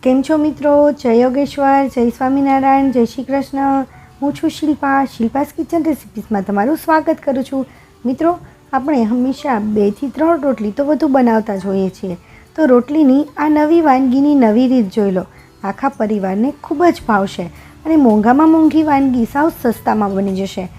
કેમ છો મિત્રો? જય યોગેશ્વર, જય સ્વામિનારાયણ, જય શ્રી કૃષ્ણ. હું છું શિલ્પા. શિલ્પાસ કિચન રેસિપીસમાં તમારું સ્વાગત કરું છું. મિત્રો, આપણે હંમેશા 2 થી 3 રોટલી તો વધુ બનાવતા જ હોઈએ છીએ. તો રોટલીની આ નવી વાનગીની નવી રીત જોઈ લો. આખા પરિવારને ખૂબ જ ભાવશે અને મોંઘામાં મોંઘી વાનગી સાવ સસ્તામાં બની જશે.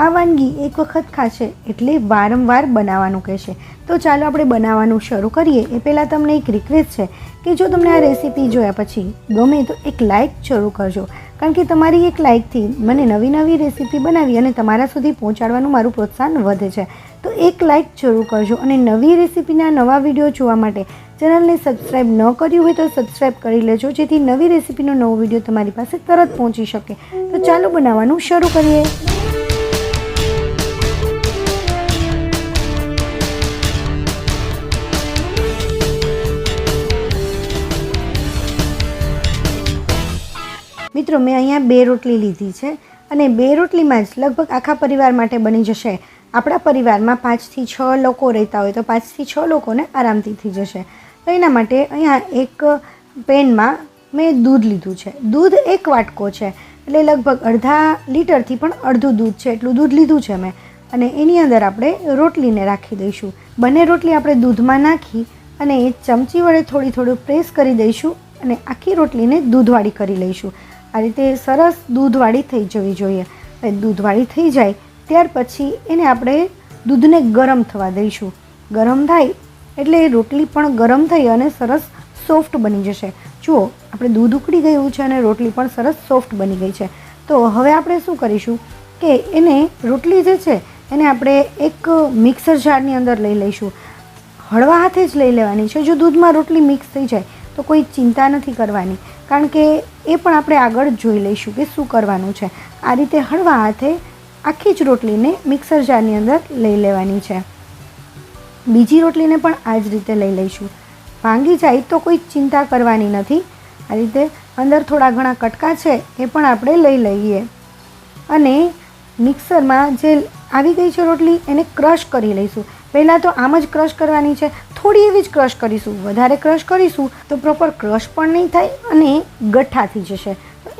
આ વાનગી એક વખત ખાશે એટલે વારંવાર બનાવવાનું કહેશે. તો ચાલો આપણે બનાવવાનું શરૂ કરીએ. એ પહેલાં તમને એક રિક્વેસ્ટ છે કે જો તમને આ રેસીપી જોયા પછી ગમે તો એક લાઇક જરૂર કરજો, કારણ કે તમારી એક લાઇકથી મને નવી નવી રેસીપી બનાવી અને તમારા સુધી પહોંચાડવાનું મારું પ્રોત્સાહન વધે છે. તો એક લાઇક જરૂર કરજો અને નવી રેસીપીના નવા વિડીયો જોવા માટે ચેનલને સબસ્ક્રાઈબ ન કર્યું હોય તો સબસ્ક્રાઈબ કરી લેજો, જેથી નવી રેસીપીનો નવો વિડીયો તમારી પાસે તરત પહોંચી શકે. તો ચાલો બનાવવાનું શરૂ કરીએ. મિત્રો, મેં અહીંયા 2 રોટલી લીધી છે અને 2 રોટલીમાં જ લગભગ આખા પરિવાર માટે બની જશે. આપણા પરિવારમાં 5 થી 6 લોકો રહેતા હોય તો 5 થી 6 લોકોને આરામથી થઈ જશે. તો એના માટે અહીંયા એક પેનમાં મેં દૂધ લીધું છે. દૂધ 1 વાટકો છે, એટલે લગભગ અડધા લીટરથી પણ અડધું દૂધ છે એટલું દૂધ લીધું છે મેં. અને એની અંદર આપણે રોટલીને રાખી દઈશું. બંને રોટલી આપણે દૂધમાં નાખી અને એ ચમચી વડે થોડું પ્રેસ કરી દઈશું અને આખી રોટલીને દૂધવાળી કરી લઈશું. આ રીતે સરસ દૂધવાળી થઈ જવી જોઈએ. દૂધવાળી થઈ જાય ત્યાર પછી એને આપણે દૂધને ગરમ થવા દઈશું. ગરમ થાય એટલે રોટલી પણ ગરમ થઈ અને સરસ સોફ્ટ બની જશે. જુઓ, આપણે દૂધ ઉકળી ગયું છે અને રોટલી પણ સરસ સોફ્ટ બની ગઈ છે. તો હવે આપણે શું કરીશું કે એને રોટલી જે છે એને આપણે એક મિક્સર જારની અંદર લઈ લઈશું. હળવા હાથે જ લઈ લેવાની છે. જો દૂધમાં રોટલી મિક્સ થઈ જાય તો કોઈ ચિંતા નથી કરવાની, કારણ કે એ પણ આપણે આગળ જોઈ લઈશું કે શું કરવાનું છે. આ રીતે હળવા હાથે આખી જ રોટલીને મિક્સર જારની અંદર લઈ લેવાની છે. બીજી રોટલીને પણ આ જ રીતે લઈ લઈશું. ભાંગી જાય તો કોઈ ચિંતા કરવાની નથી. આ રીતે અંદર થોડા ઘણા કટકા છે એ પણ આપણે લઈ લઈએ અને મિક્સરમાં જે આવી ગઈ છે રોટલી એને ક્રશ કરી લઈશું. પહેલાં તો આમ જ ક્રશ કરવાની છે, થોડી એવી જ ક્રશ કરીશું. વધારે ક્રશ કરીશું તો પ્રોપર ક્રશ પણ નહીં થાય અને ગઠ્ઠા થઈ જશે.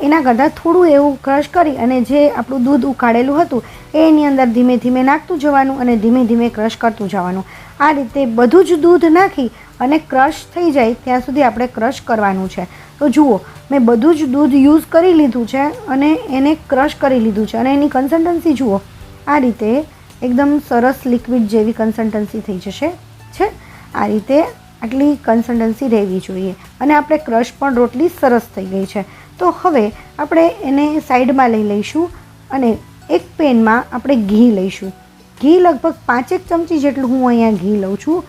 એના કરતાં થોડું એવું ક્રશ કરી અને જે આપણું દૂધ ઉકાળેલું હતું એની અંદર ધીમે ધીમે નાખતું જવાનું અને ધીમે ધીમે ક્રશ કરતું જવાનું. આ રીતે બધું જ દૂધ નાખી અને ક્રશ થઈ જાય ત્યાં સુધી આપણે ક્રશ કરવાનું છે. તો જુઓ, મેં બધું જ દૂધ યુઝ કરી લીધું છે અને એને ક્રશ કરી લીધું છે અને એની કન્સિસ્ટન્સી જુઓ, આ રીતે એકદમ સરસ લિક્વિડ જેવી કન્સિસ્ટન્સી થઈ જશે છે. આ રીતે આટલી કન્સિસ્ટન્સી રહેવી જોઈએ અને આપણે ક્રશ પણ રોટલી સરસ થઈ ગઈ છે. તો હવે આપણે એને સાઈડમાં લઈ લઈશું અને એક પેનમાં આપણે ઘી લઈશું. ઘી લગભગ 5 ચમચી જેટલું હું અહીંયા ઘી લઉં છું.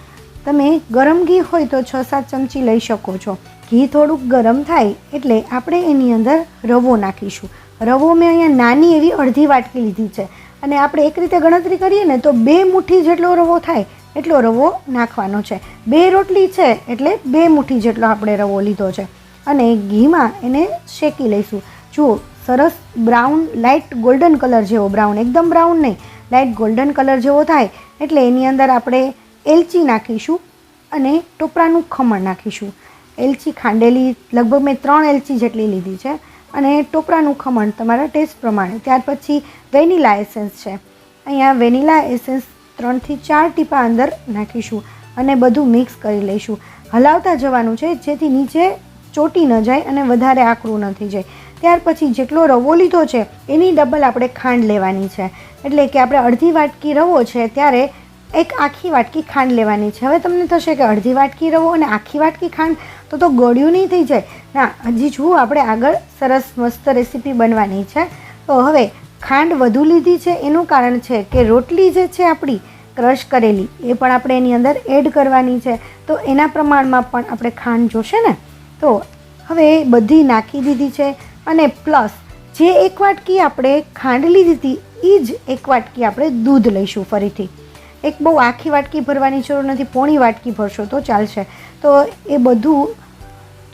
તમે ગરમ ઘી હોય તો 6-7 ચમચી લઈ શકો છો. ઘી થોડુંક ગરમ થાય એટલે આપણે એની અંદર રવો નાખીશું. રવો મેં અહીંયા નાની એવી અડધી વાટકી લીધી છે અને આપણે એક રીતે ગણતરી કરીએ ને તો 2 મુઠ્ઠી જેટલો રવો થાય એટલો રવો નાખવાનો છે. 2 રોટલી છે એટલે 2 મુઠ્ઠી જેટલો આપણે રવો લીધો છે અને ઘીમાં એને શેકી લઈશું. જુઓ, સરસ બ્રાઉન, લાઇટ ગોલ્ડન કલર જેવો, બ્રાઉન એકદમ બ્રાઉન નહીં, લાઇટ ગોલ્ડન કલર જેવો થાય એટલે એની અંદર આપણે એલચી નાખીશું અને ટોપરાનું ખમણ નાખીશું. એલચી ખાંડેલી લગભગ મેં 3 એલચી જેટલી લીધી છે અને ટોપરાનું ખમણ તમારા ટેસ્ટ પ્રમાણે. ત્યાર પછી વેનીલા એસેન્સ છે. અહીંયા વેનીલા એસેન્સ 3 થી 4 ટીપા અંદર નાખીશું અને બધું મિક્સ કરી લઈશું. હલાવતા જવાનું છે જેથી નીચે ચોટી ન જાય અને વધારે આકરું ન થઈ જાય. ત્યાર પછી જેટલો રવો લીધો છે એની ડબલ આપણે ખાંડ લેવાની છે. એટલે કે આપણે અડધી વાટકી રવો છે ત્યારે એક આખી વાટકી ખાંડ લેવાની છે. હવે તમને થશે કે અડધી વાટકી રવો અને આખી વાટકી ખાંડ તો ગળ્યું નહીં થઈ જાય. ના, હજી જુઓ, આપણે આગળ સરસ મસ્ત રેસીપી બનવાની છે. તો હવે ખાંડ વધુ લીધી છે એનું કારણ છે કે રોટલી જે છે આપણી ક્રશ કરેલી એ પણ આપણે એની અંદર એડ કરવાની છે. તો એના પ્રમાણમાં પણ આપણે ખાંડ જોશે ને. તો હવે બધી નાખી દીધી છે અને પ્લસ જે 1 વાટકી આપણે ખાંડ લીધી હતી એ જ 1 વાટકી આપણે દૂધ લઈશું. ફરીથી એક બહુ આખી વાટકી ભરવાની જરૂર નથી, પોણી વાટકી ભરશો તો ચાલશે. તો એ બધું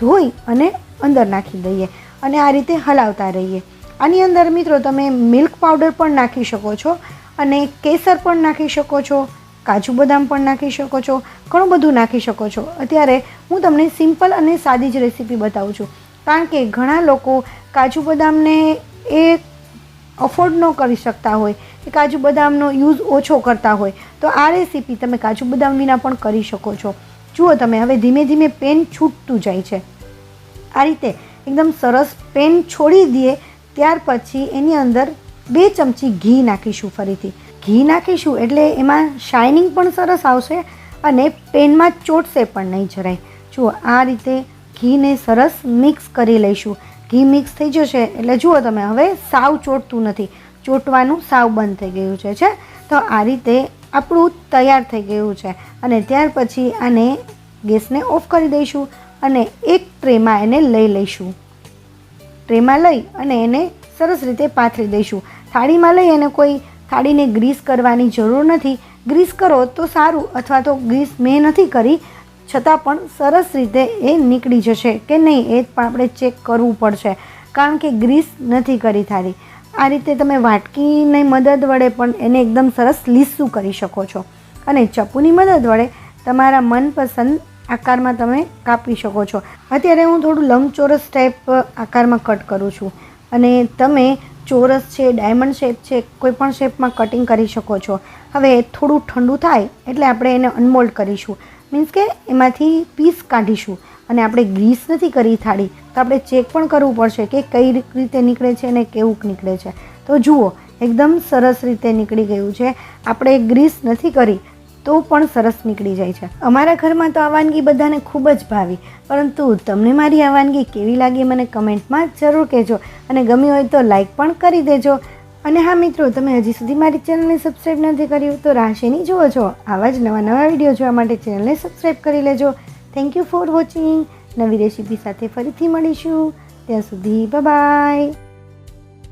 ધોઈ અને અંદર નાખી દઈએ અને આ રીતે હલાવતા રહીએ. આની અંદર મિત્રો તમે મિલ્ક પાવડર પણ નાખી શકો છો અને કેસર પણ નાખી શકો છો, કાજુ બદામ પણ નાખી શકો છો, ઘણું બધું નાખી શકો છો. અત્યારે હું તમને સિમ્પલ અને સાદી જ રેસીપી બતાવું છું, કારણ કે ઘણા લોકો કાજુ બદામને એ અફોર્ડ ન કરી શકતા હોય કે કાજુ બદામનો યુઝ ઓછો કરતા હોય, તો આ રેસીપી તમે કાજુ બદામ વિના પણ કરી શકો છો. જુઓ તમે, હવે ધીમે ધીમે પેન છૂટતું જાય છે. આ રીતે એકદમ સરસ પેન છોડી દઈએ ત્યાર પછી એની અંદર 2 ચમચી ઘી નાખીશું. ફરીથી ઘી નાખીશું એટલે એમાં શાઇનિંગ પણ સરસ આવશે અને પેનમાં ચોટશે પણ નહીં જરાય. જુઓ, આ રીતે ઘીને સરસ મિક્સ કરી લઈશું. ઘી મિક્સ થઈ જશે એટલે જુઓ તમે, હવે સાવ ચોટતું નથી, ચોટવાનું સાવ બંધ થઈ ગયું છે. તો આ રીતે આપણું તૈયાર થઈ ગયું છે. અને ત્યાર પછી આને ગેસને ઓફ કરી દઈશું અને એક ટ્રેમાં એને લઈ લઈશું. ટ્રેમાં લઈ અને એને સરસ રીતે પાથરી દઈશું. થાળીમાં લઈ અને કોઈ થાળીને ગ્રીસ કરવાની જરૂર નથી. ગ્રીસ કરો તો સારું, અથવા તો ગ્રીસ મેં નથી કરી, છતાં પણ સરસ રીતે એ નીકળી જશે કે નહીં એ પણ આપણે ચેક કરવું પડશે, કારણ કે ગ્રીસ નથી કરી થાળી. આ રીતે તમે વાટકીની મદદ વડે પણ એને એકદમ સરસ લીસું કરી શકો છો. અને ચપ્પુની મદદ વડે તમારા મનપસંદ આકારમાં તમે કાપી શકો છો. અત્યારે હું થોડું લંબચોરસ ટાઈપ આકારમાં કટ કરું છું, અને તમે ચોરસ છે, ડાયમંડ શેપ છે, કોઈ પણ શેપમાં કટિંગ કરી શકો છો. હવે થોડું ઠંડુ થાય એટલે આપણે એને અનમોલ્ડ કરીશું, મીન્સ કે એમાંથી પીસ કાઢીશું. અને આપણે ગ્રીસ નથી કરી થાળી, તો આપણે ચેક પણ કરવું પડશે કે કઈ રીતે નીકળે છે અને કેવું નીકળે છે. તો જુઓ, એકદમ સરસ રીતે નીકળી ગયું છે. આપણે ગ્રીસ નથી કરી તો પણ સરસ નીકળી જાય છે. અમારા ઘરમાં તો આ વાનગી બધાને ખૂબ જ ભાવી, પરંતુ તમને મારી આ વાનગી કેવી લાગી મને કમેન્ટમાં જરૂર કહેજો, અને ગમી હોય તો લાઈક પણ કરી દેજો. અને હા મિત્રો, તમે હજી સુધી મારી ચેનલને સબસ્ક્રાઈબ નથી કર્યું તો રાહ શેની જુઓ છો? આવા જ નવા વિડીયો જોવા માટે ચેનલને સબસ્ક્રાઈબ કરી લેજો. Thank you for watching. નવી રેસીપી સાથે ફરીથી મળીશું. ત્યાં સુધી બાય બાય.